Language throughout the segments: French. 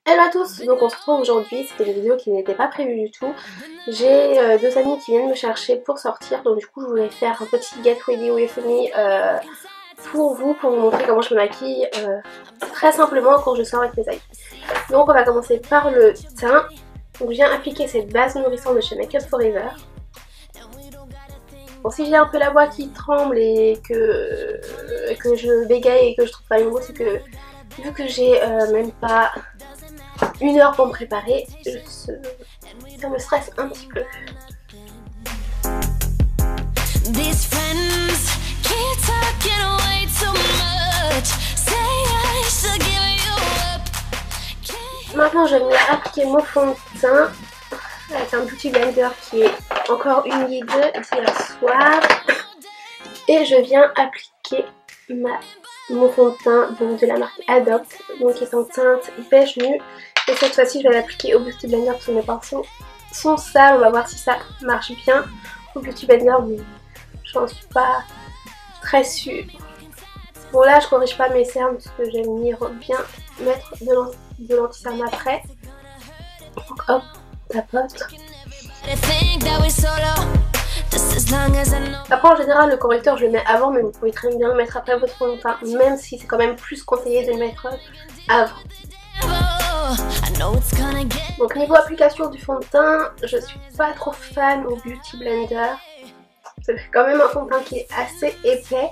Hello à tous, donc on se retrouve aujourd'hui, c'était une vidéo qui n'était pas prévue du tout. J'ai deux amis qui viennent me chercher pour sortir, donc du coup je voulais faire un petit get ready with me pour vous montrer comment je me maquille très simplement quand je sors avec mes amis. Donc on va commencer par le teint. Donc je viens appliquer cette base nourrissante de chez Make Up For Ever. Bon, si j'ai un peu la voix qui tremble et que je bégaye et que je trouve pas les mots, c'est que vu que j'ai même pas 1 heure pour me préparer, ça me stresse un petit peu. Maintenant je vais venir appliquer mon fond de teint avec un beauty blender qui est encore humide d'hier soir. Et je viens appliquer mon fond de teint donc de la marque Adopt, donc qui est en teinte beige nu. Et cette fois-ci je vais l'appliquer au beauty blender parce que mes pinceaux sont sales. On va voir si ça marche bien au beauty blender, mais j'en suis pas très sûre. Bon là je corrige pas mes cernes parce que j'aime bien mettre de l'anti-cerne après. Donc hop, tapote. Après en général le correcteur je le mets avant, mais vous pouvez très bien le mettre après votre fond de teint, même si c'est quand même plus conseillé de le mettre avant. Donc niveau application du fond de teint, je suis pas trop fan au beauty blender. C'est quand même un fond de teint qui est assez épais,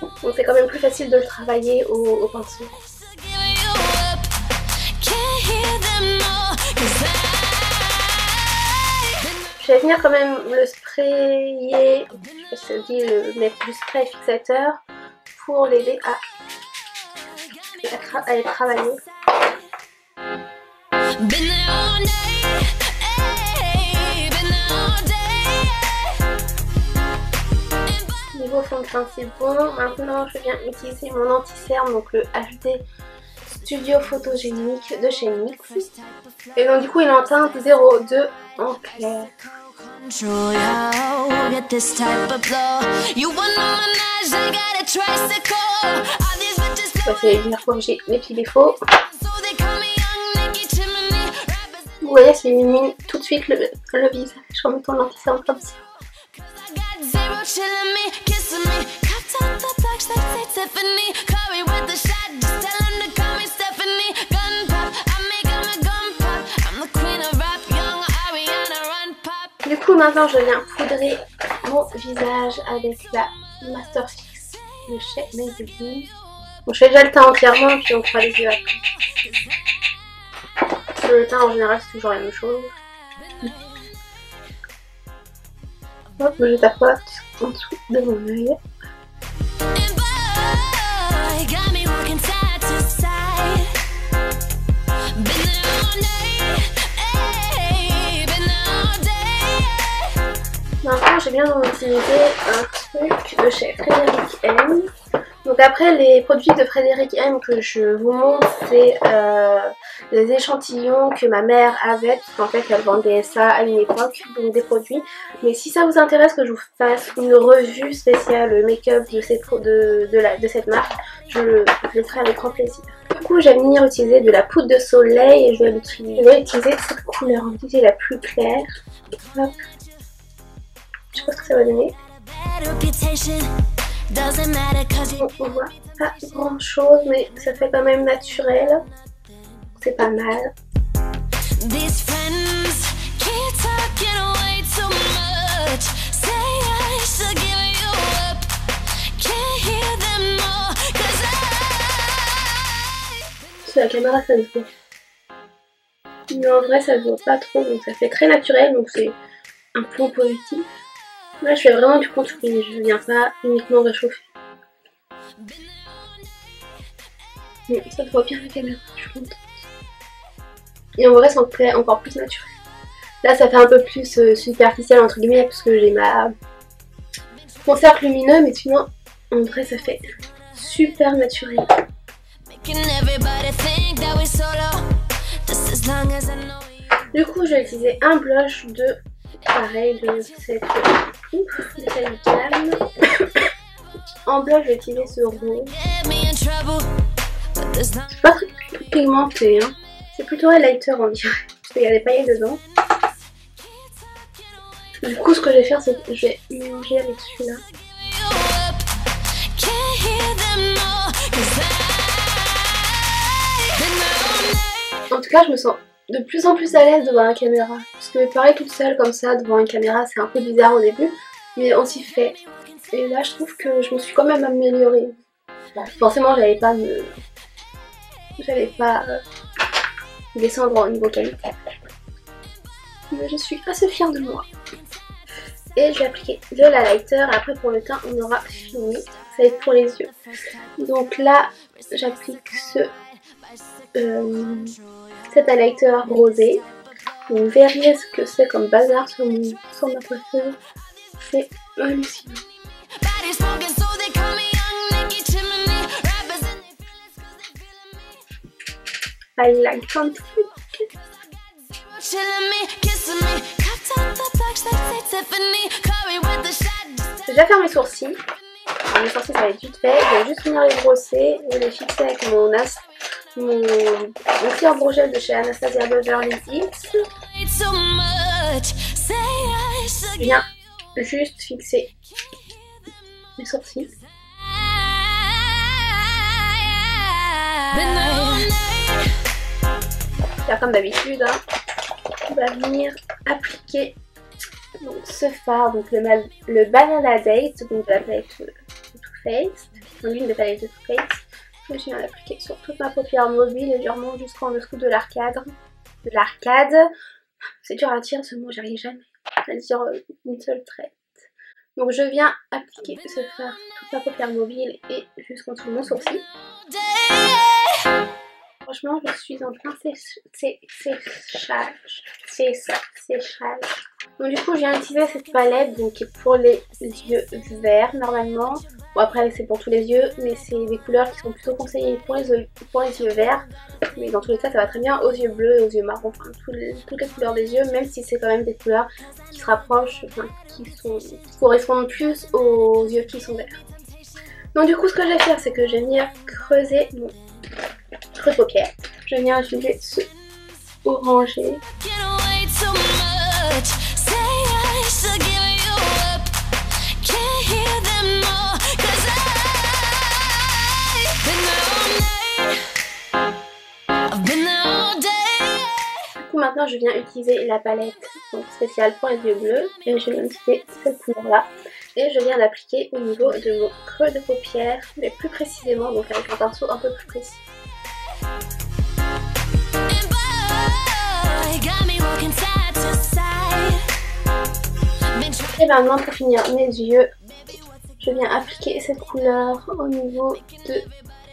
donc c'est quand même plus facile de le travailler au pinceau. Je vais venir quand même le sprayer, je sais pas si ça dit, le mettre du spray fixateur pour l'aider à aller travailler. Niveau fond de teint c'est bon. Maintenant je viens utiliser mon anti-cerne, donc le HD Studio Photogénique de chez NYX. Et donc du coup il est en teinte 02 en clair. Je vais essayer de venir corriger les petits défauts. Vous voyez, ça illumine tout de suite le visage en mettant l'anti-cerne comme ça. Du coup maintenant je viens poudrer mon visage avec la Master Fix de chez Maybelline. Bon, je fais déjà le teint entièrement puis on fera les yeux après. Le teint en général c'est toujours la même chose. Hop, je tapote en dessous de mon œil. Maintenant j'ai bien utilisé un truc de chez Frédéric M. Donc après les produits de Frédéric M que je vous montre, c'est les échantillons que ma mère avait, parce qu'en fait elle vendait ça à une époque, donc des produits. Mais si ça vous intéresse que je vous fasse une revue spéciale make-up de cette marque, je le ferai avec grand plaisir. Du coup je vais venir utiliser de la poudre de soleil et je vais utiliser cette couleur, on va utiliser la plus claire. Hop. Je sais pas ce que ça va donner. On voit pas grand chose, mais ça fait quand même naturel. C'est pas mal. Sur la caméra ça se voit, mais en vrai ça se voit pas trop, donc ça fait très naturel, donc c'est un point positif. Là je fais vraiment du contouring, je viens pas uniquement réchauffer. Mais ça se voit bien la caméra, je suis contente. Et en vrai ça me plaît encore plus naturel. Là ça fait un peu plus superficiel entre guillemets parce que j'ai mon cercle lumineux, mais sinon en vrai ça fait super naturel. Du coup je vais utiliser un blush de cette gamme. En blush je vais utiliser ce rouge. C'est pas très pigmenté. Hein. C'est plutôt un lighter on dirait. Parce qu'il y a des paillettes dedans. Du coup ce que je vais faire c'est que je vais mélanger avec celui-là. En tout cas je me sens de plus en plus à l'aise devant la caméra. Parce que pareil toute seule comme ça devant une caméra c'est un peu bizarre au début. Mais on s'y fait. Et là je trouve que je me suis quand même améliorée. Forcément j'allais pas descendre au niveau qualité. Mais je suis assez fière de moi. Et je vais appliquer de la lighter. Après pour le teint on aura fini. Ça va être pour les yeux. Donc là j'applique cet highlighter rosé. Vous verriez ce que c'est comme bazar sur ma coiffure. C'est hallucinant. I like country. J'ai déjà fait mes sourcils. Alors, mes sourcils ça va être vite fait. Je vais juste venir les brosser et les fixer avec mon clear brow gel de chez Anastasia Beverly Hills. Je viens juste fixer mes sourcils. Là, comme d'habitude, hein, on va venir appliquer donc, ce fard, donc le Banana Date, donc de la palette de Too Faced, l'une des palettes de Too Faced. Je viens l'appliquer sur toute ma paupière mobile et je remonte jusqu'en dessous de l'arcade. C'est dur à dire ce mot, j'arrive jamais à dire une seule traite. Donc je viens appliquer ce fard sur toute ma paupière mobile et jusqu'en dessous de mon sourcil. Franchement, je suis en plein séchage. Donc du coup, je viens utiliser cette palette donc, qui est pour les yeux verts normalement. Bon après, c'est pour tous les yeux, mais c'est des couleurs qui sont plutôt conseillées pour les yeux verts. Mais dans tous les cas, ça va très bien aux yeux bleus et aux yeux marrons. Enfin, toutes les couleurs des yeux, même si c'est quand même des couleurs qui se rapprochent, enfin, qui correspondent plus aux yeux qui sont verts. Donc du coup, ce que je vais faire, c'est que je vais venir creuser mon creux de paupière. Je viens utiliser ce orangé. Du coup maintenant je viens utiliser la palette donc, spéciale pour les yeux bleus et je viens utiliser cette couleur là. Et je viens l'appliquer au niveau de mon creux de paupière, mais plus précisément, donc avec un pinceau un peu plus précis. Et maintenant pour finir mes yeux, je viens appliquer cette couleur au niveau de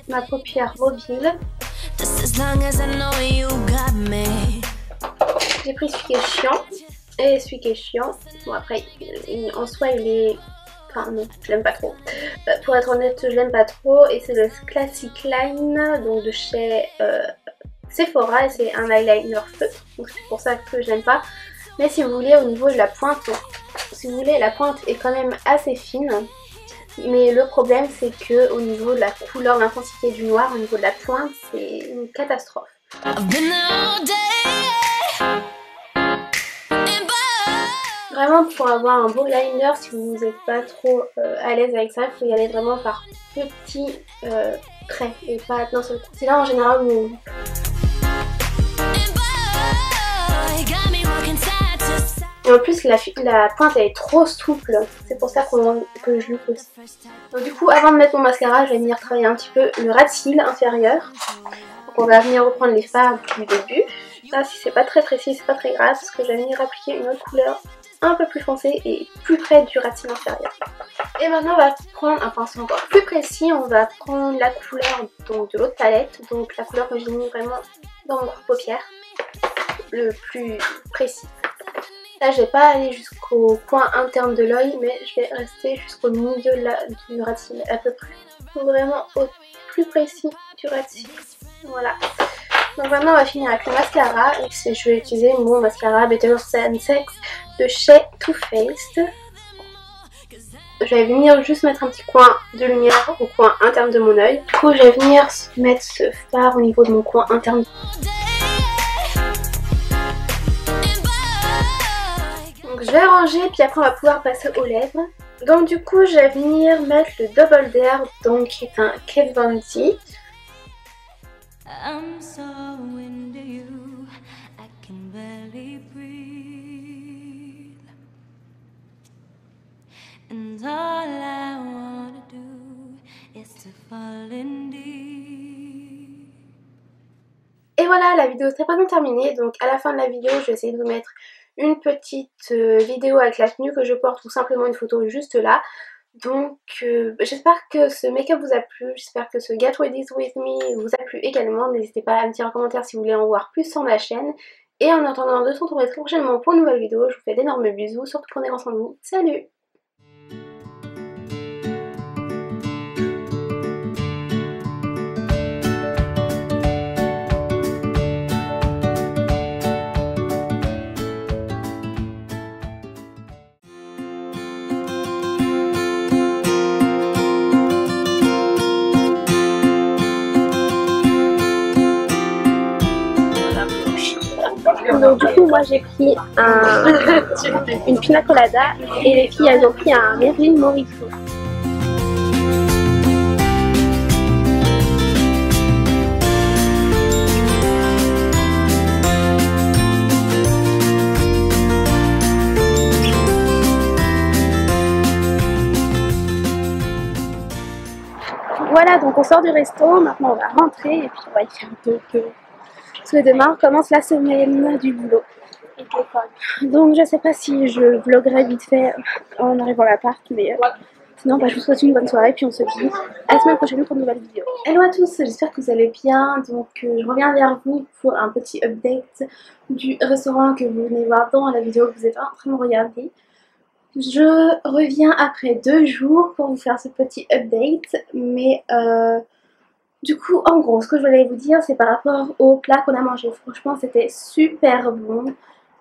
ma paupière mobile. J'ai pris celui qui est chiant et celui qui est chiant. Bon après en soi il est... Enfin non, je l'aime pas trop. Pour être honnête, je l'aime pas trop et c'est le Classic Line donc de chez Sephora et c'est un eyeliner feutre. Donc c'est pour ça que je l'aime pas. Mais si vous voulez au niveau de la pointe, si vous voulez la pointe est quand même assez fine. Mais le problème c'est que au niveau de la couleur, l'intensité du noir, au niveau de la pointe, c'est une catastrophe. Vraiment pour avoir un beau liner, si vous n'êtes pas trop à l'aise avec ça, il faut y aller vraiment par petits traits et pas d'un seul coup. C'est là en général où... Et en plus la pointe elle est trop souple, c'est pour ça que je loupe aussi. Donc du coup avant de mettre mon mascara, je vais venir travailler un petit peu le ras de cils inférieur. Donc on va venir reprendre les fards du début. Là si c'est pas très précis, c'est pas très grave parce que je vais venir appliquer une autre couleur un peu plus foncé et plus près du ras de cils inférieur. Et maintenant on va prendre un pinceau encore plus précis, on va prendre la couleur donc, de l'autre palette, donc la couleur que j'ai mis vraiment dans mon paupière, le plus précis. Là je vais pas aller jusqu'au coin interne de l'œil mais je vais rester jusqu'au milieu du ras de cils à peu près. Donc vraiment au plus précis du ras de cils. Voilà. Donc maintenant on va finir avec le mascara et je vais utiliser mon mascara Better Than Sex de chez Too Faced. je vais venir juste mettre un petit coin de lumière au coin interne de mon œil. Du coup je vais venir mettre ce fard au niveau de mon coin interne. Donc je vais ranger puis après on va pouvoir passer aux lèvres. Donc du coup je vais venir mettre le Double Dare, donc qui est un Kat Von D. And all I wanna do is to fall in deep. Et voilà, la vidéo est très bien terminée. Donc à la fin de la vidéo, je vais essayer de vous mettre une petite vidéo avec la tenue que je porte, ou simplement une photo juste là. Donc j'espère que ce make-up vous a plu, j'espère que ce Get Ready With Me vous a plu également. N'hésitez pas à me dire en commentaire si vous voulez en voir plus sur ma chaîne. Et en attendant de se retrouver très prochainement pour une nouvelle vidéo, je vous fais d'énormes bisous, surtout prenez grand soin de vous. Salut! Donc du coup moi j'ai pris une pina colada et les filles elles ont pris un Merlin Mojito. Voilà, donc on sort du resto, maintenant on va rentrer et puis on va y faire un peu. Parce que demain commence la semaine du boulot et de l'école. Donc je sais pas si je vloggerai vite fait en arrivant à l'appart, mais sinon je vous souhaite une bonne soirée puis on se dit à la semaine prochaine pour une nouvelle vidéo. Hello à tous, j'espère que vous allez bien. Donc je reviens vers vous pour un petit update du restaurant que vous venez voir dans la vidéo que vous êtes en train de regarder. Je reviens après 2 jours pour vous faire ce petit update, mais du coup, en gros, ce que je voulais vous dire, c'est par rapport au plat qu'on a mangé. Franchement, c'était super bon.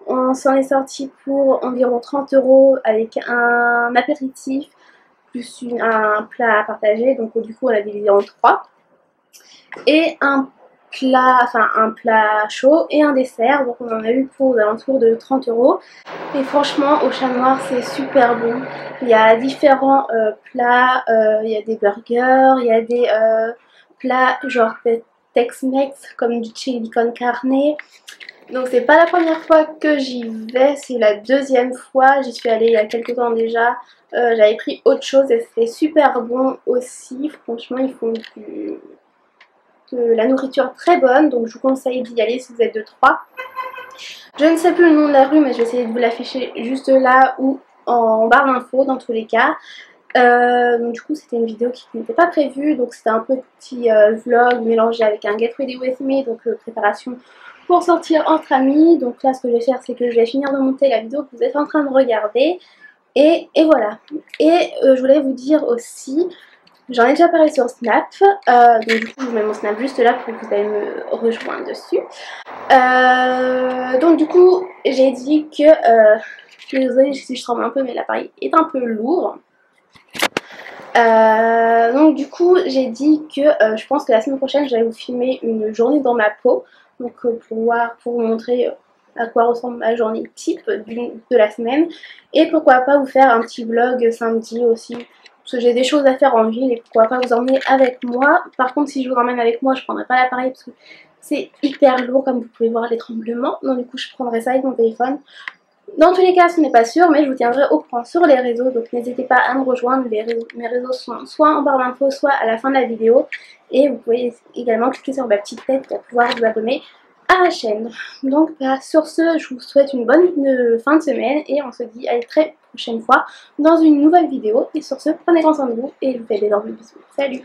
On s'en est sorti pour environ 30 € avec un apéritif plus un plat à partager. Donc du coup, on a divisé en 3. Et un plat chaud et un dessert. Donc on en a eu pour aux alentours de 30 €. Et franchement, au Chat Noir, c'est super bon. Il y a différents plats. Il y a des burgers, il y a des plats genre Tex-Mex comme du chili con carne. Donc c'est pas la première fois que j'y vais, c'est la 2e fois. J'y suis allée il y a quelques temps déjà. J'avais pris autre chose et c'était super bon aussi. Franchement, ils font de la nourriture très bonne, donc je vous conseille d'y aller si vous êtes de Troyes. Je ne sais plus le nom de la rue, mais je vais essayer de vous l'afficher juste là ou en barre d'infos dans tous les cas. Donc du coup c'était une vidéo qui n'était pas prévue, donc c'était un petit vlog mélangé avec un Get Ready With Me, donc préparation pour sortir entre amis. Donc là ce que je vais faire, c'est que je vais finir de monter la vidéo que vous êtes en train de regarder et voilà. Et je voulais vous dire aussi, j'en ai déjà parlé sur Snap, donc du coup je vous mets mon Snap juste là pour que vous allez me rejoindre dessus. Donc du coup j'ai dit que, je suis désolée si je tremble un peu mais l'appareil est un peu lourd. Donc du coup j'ai dit que je pense que la semaine prochaine j'allais vous filmer une journée dans ma peau, donc pour vous montrer à quoi ressemble ma journée type de la semaine, et pourquoi pas vous faire un petit vlog samedi aussi, parce que j'ai des choses à faire en ville et pourquoi pas vous emmener avec moi. Par contre si je vous emmène avec moi je prendrai pas l'appareil parce que c'est hyper lourd, comme vous pouvez voir les tremblements, donc du coup je prendrai ça avec mon téléphone. Dans tous les cas, ce n'est pas sûr, mais je vous tiendrai au courant sur les réseaux, donc n'hésitez pas à me rejoindre. Mes réseaux sont soit en barre d'infos, soit à la fin de la vidéo. Et vous pouvez également cliquer sur ma petite tête pour pouvoir vous abonner à la chaîne. Donc sur ce, je vous souhaite une bonne fin de semaine et on se dit à la très prochaine fois dans une nouvelle vidéo. Et sur ce, prenez grand soin de vous et je vous fais d'énormes bisous. Salut!